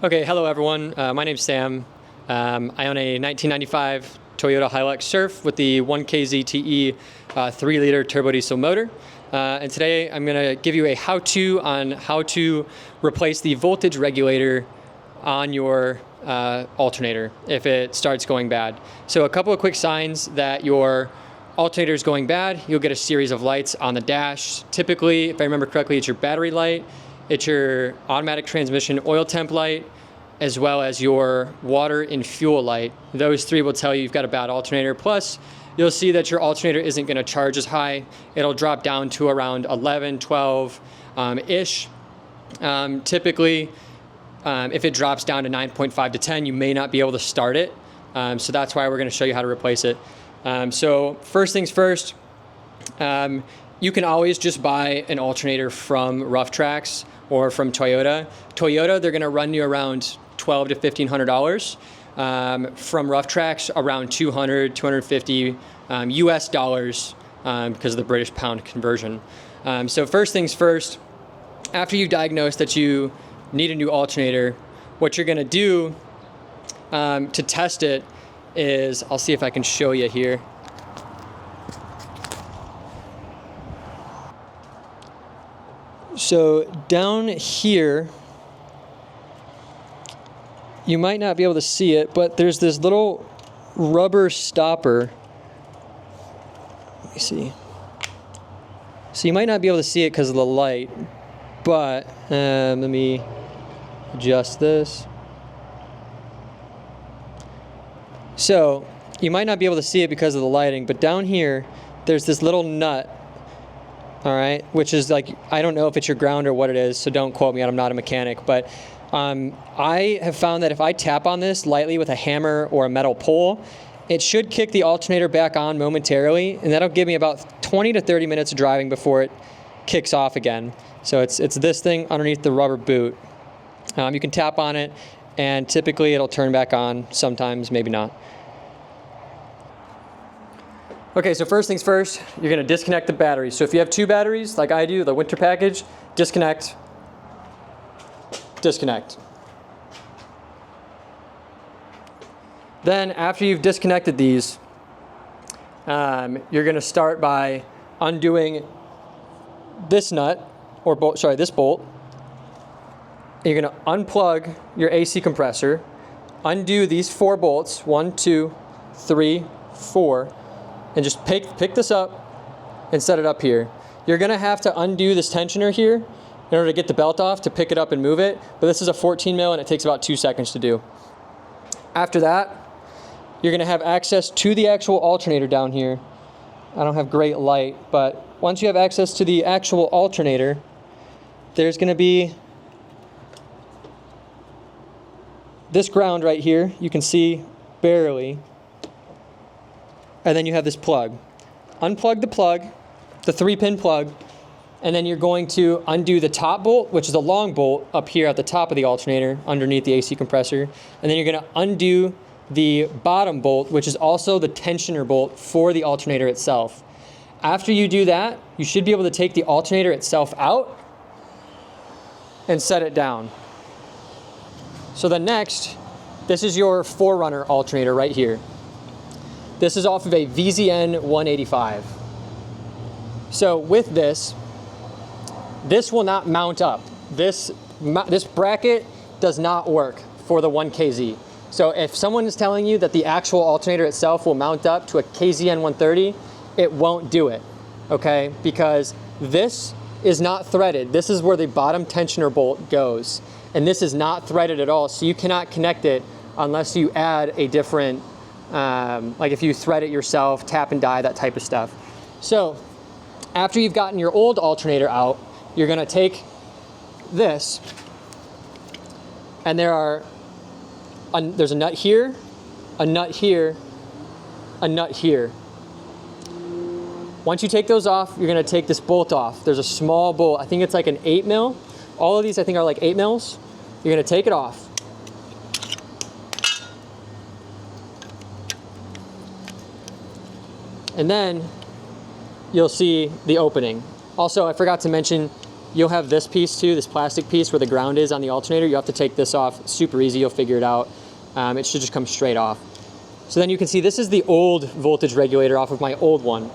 Okay, hello everyone. My name's Sam. I own a 1995 Toyota Hilux Surf with the 1KZTE 3-liter turbo diesel motor. And today I'm going to give you a how-to on how to replace the voltage regulator on your alternator if it starts going bad. So a couple of quick signs that your alternator is going bad: you'll get a series of lights on the dash. Typically, if I remember correctly, it's your battery light, it's your automatic transmission oil temp light, as well as your water and fuel light. Those three will tell you you've got a bad alternator. Plus, you'll see that your alternator isn't going to charge as high. It'll drop down to around 11, 12-ish. Typically, if it drops down to 9.5 to 10, you may not be able to start it. So that's why we're going to show you how to replace it. So first things first, you can always just buy an alternator from Rough Tracks or from Toyota. Toyota, they're going to run you around $1,200 to $1,500. From Rough Tracks, around $200, $250 US dollars because of the British pound conversion. So first things first, after you diagnose that you need a new alternator, what you're going to do to test it is, I'll see if I can show you here. So down here, you might not be able to see it, but there's this little rubber stopper. Let me see. So you might not be able to see it because of the light, but let me adjust this. So you might not be able to see it because of the lighting, but down here, there's this little nut. All right, which is like, I don't know if it's your ground or what it is, so don't quote me, I'm not a mechanic, but I have found that if I tap on this lightly with a hammer or a metal pole, it should kick the alternator back on momentarily, and that'll give me about 20 to 30 minutes of driving before it kicks off again. So it's this thing underneath the rubber boot. You can tap on it, and typically it'll turn back on, sometimes, maybe not. Okay, so first things first, you're going to disconnect the batteries. So if you have two batteries, like I do, the winter package, disconnect, disconnect. Then after you've disconnected these, you're going to start by undoing this nut, or bolt, sorry, this bolt. You're going to unplug your AC compressor, undo these 4 bolts, 1, 2, 3, 4, and just pick this up and set it up here. You're gonna have to undo this tensioner here in order to get the belt off to pick it up and move it, but this is a 14 mil and it takes about 2 seconds to do. After that, you're gonna have access to the actual alternator down here. I don't have great light, but once you have access to the actual alternator, there's gonna be this ground right here. You can see barely. And then you have this plug. Unplug the plug, the 3-pin plug, and then you're going to undo the top bolt, which is a long bolt up here at the top of the alternator underneath the AC compressor. And then you're gonna undo the bottom bolt, which is also the tensioner bolt for the alternator itself. After you do that, you should be able to take the alternator itself out and set it down. So then next, this is your Forerunner alternator right here. This is off of a KZN130. So with this will not mount up. This bracket does not work for the 1KZ. So if someone is telling you that the actual alternator itself will mount up to a KZN130, it won't do it, okay? Because this is not threaded. This is where the bottom tensioner bolt goes. And this is not threaded at all, so you cannot connect it unless you add a different, like if you thread it yourself, tap and die, that type of stuff. So after you've gotten your old alternator out, you're gonna take this, and there's a nut here, a nut here, a nut here. Once you take those off, you're gonna take this bolt off. There's a small bolt, I think it's like an 8 mil. All of these I think are like 8 mils. You're gonna take it off. And then you'll see the opening. Also, I forgot to mention, you'll have this piece too, this plastic piece where the ground is on the alternator. You have to take this off. Super easy, you'll figure it out. It should just come straight off. So then you can see this is the old voltage regulator off of my old one.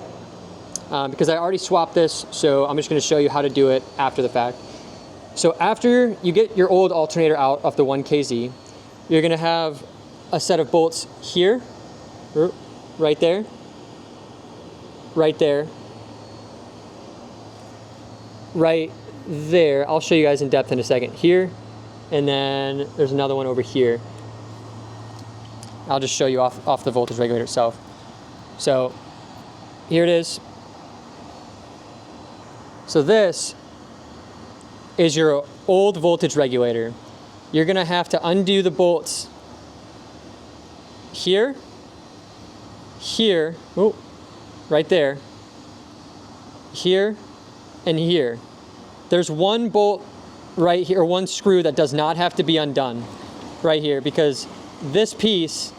Because I already swapped this, so I'm just gonna show you how to do it after the fact. So after you get your old alternator out of the 1KZ, you're gonna have a set of bolts here, right there, right there, right there. I'll show you guys in depth in a second. Here, and then there's another one over here. I'll just show you off the voltage regulator itself. So here it is. So this is your old voltage regulator. You're gonna have to undo the bolts here, here, oh, right there, here, and here. There's one bolt right here, or one screw that does not have to be undone right here, because this piece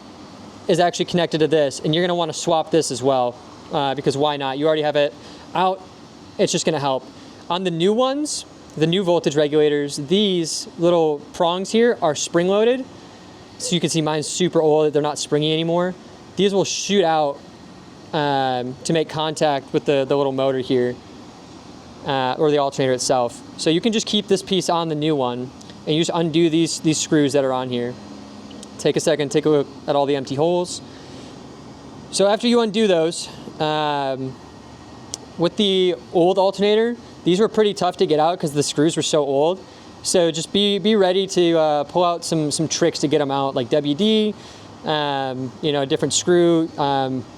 is actually connected to this, and you're gonna wanna swap this as well, because why not? You already have it out. It's just gonna help. On the new ones, the new voltage regulators, these little prongs here are spring loaded. So you can see mine's super old, they're not springy anymore. These will shoot out to make contact with the little motor here, or the alternator itself. So you can just keep this piece on the new one, and you just undo these screws that are on here. Take a second, take a look at all the empty holes. So after you undo those, with the old alternator, these were pretty tough to get out because the screws were so old. So just be ready to pull out some tricks to get them out, like WD, you know, a different screw.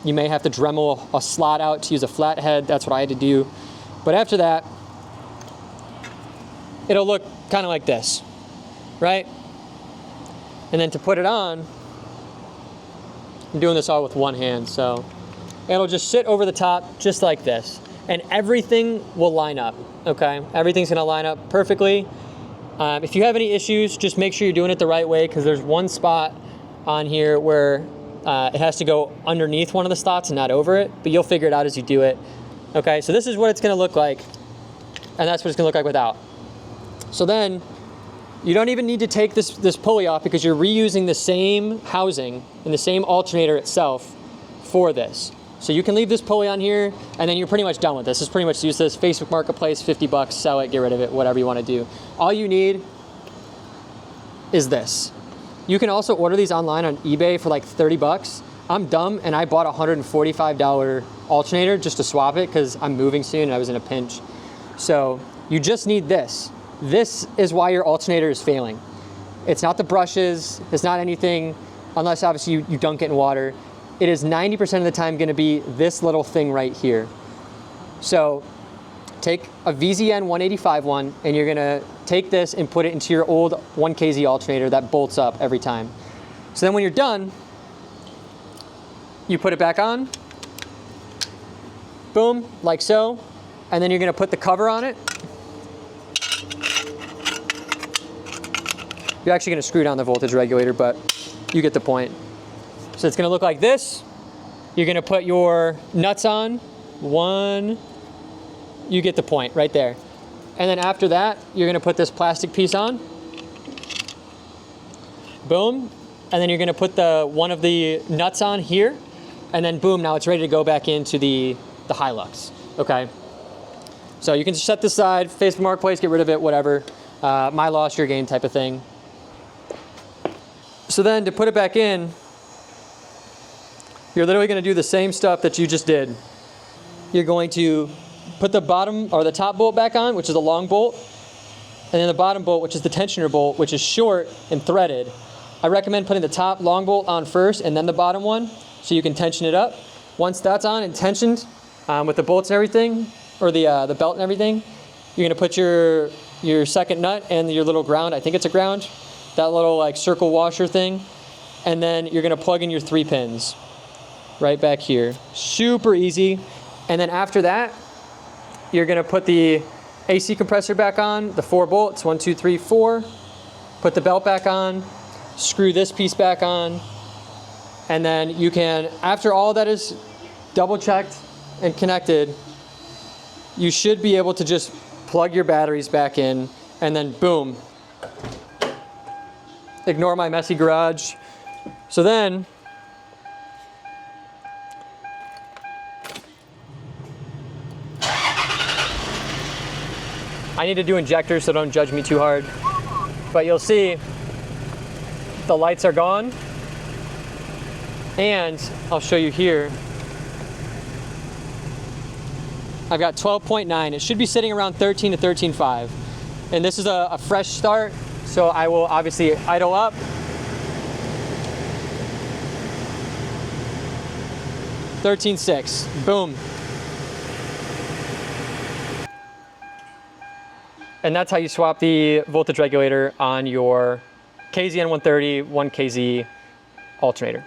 You may have to dremel a slot out to use a flathead. That's what I had to do. But after that, it'll look kind of like this, right? And then to put it on, I'm doing this all with one hand, so it'll just sit over the top just like this. And everything will line up, okay? Everything's gonna line up perfectly. If you have any issues, just make sure you're doing it the right way, because there's one spot on here where it has to go underneath one of the slots and not over it, but you'll figure it out as you do it. Okay, so this is what it's gonna look like, and that's what it's gonna look like without. So then, you don't even need to take this pulley off, because you're reusing the same housing and the same alternator itself for this. So you can leave this pulley on here, and then you're pretty much done with this. It's pretty much use this, Facebook Marketplace, 50 bucks, sell it, get rid of it, whatever you wanna do. All you need is this. You can also order these online on eBay for like 30 bucks. I'm dumb, and I bought a $145 alternator just to swap it, because I'm moving soon and I was in a pinch. So you just need this. This is why your alternator is failing. It's not the brushes, it's not anything, unless obviously you dunk it in water. It is 90% of the time gonna be this little thing right here. So take a KZN130 one, and you're gonna take this and put it into your old 1KZ alternator that bolts up every time. So then when you're done, you put it back on, boom, like so, and then you're gonna put the cover on it. You're actually gonna screw down the voltage regulator, but you get the point. So it's gonna look like this. You're gonna put your nuts on, one, you get the point right there. And then after that, you're gonna put this plastic piece on, boom, and then you're gonna put one of the nuts on here, and then boom, now it's ready to go back into the Hilux, okay? So you can just set this aside, Facebook Marketplace, get rid of it, whatever. My loss, your gain type of thing. So then to put it back in, you're literally gonna do the same stuff that you just did. You're going to put the bottom or the top bolt back on, which is a long bolt, and then the bottom bolt, which is the tensioner bolt, which is short and threaded. I recommend putting the top long bolt on first and then the bottom one, so you can tension it up. Once that's on and tensioned with the bolts and everything, or the belt and everything, you're gonna put your second nut and your little ground, I think it's a ground, that little like circle washer thing, and then you're gonna plug in your 3 pins right back here. Super easy. And then after that, you're gonna put the AC compressor back on, the 4 bolts, 1, 2, 3, 4. Put the belt back on, screw this piece back on, and then you can, after all that is double checked and connected, you should be able to just plug your batteries back in, and then boom. Ignore my messy garage. So then, I need to do injectors, so don't judge me too hard. But you'll see the lights are gone. And I'll show you here. I've got 12.9. It should be sitting around 13 to 13.5. And this is a fresh start, so I will obviously idle up. $13.6. Boom. And that's how you swap the voltage regulator on your KZN130 1KZ alternator.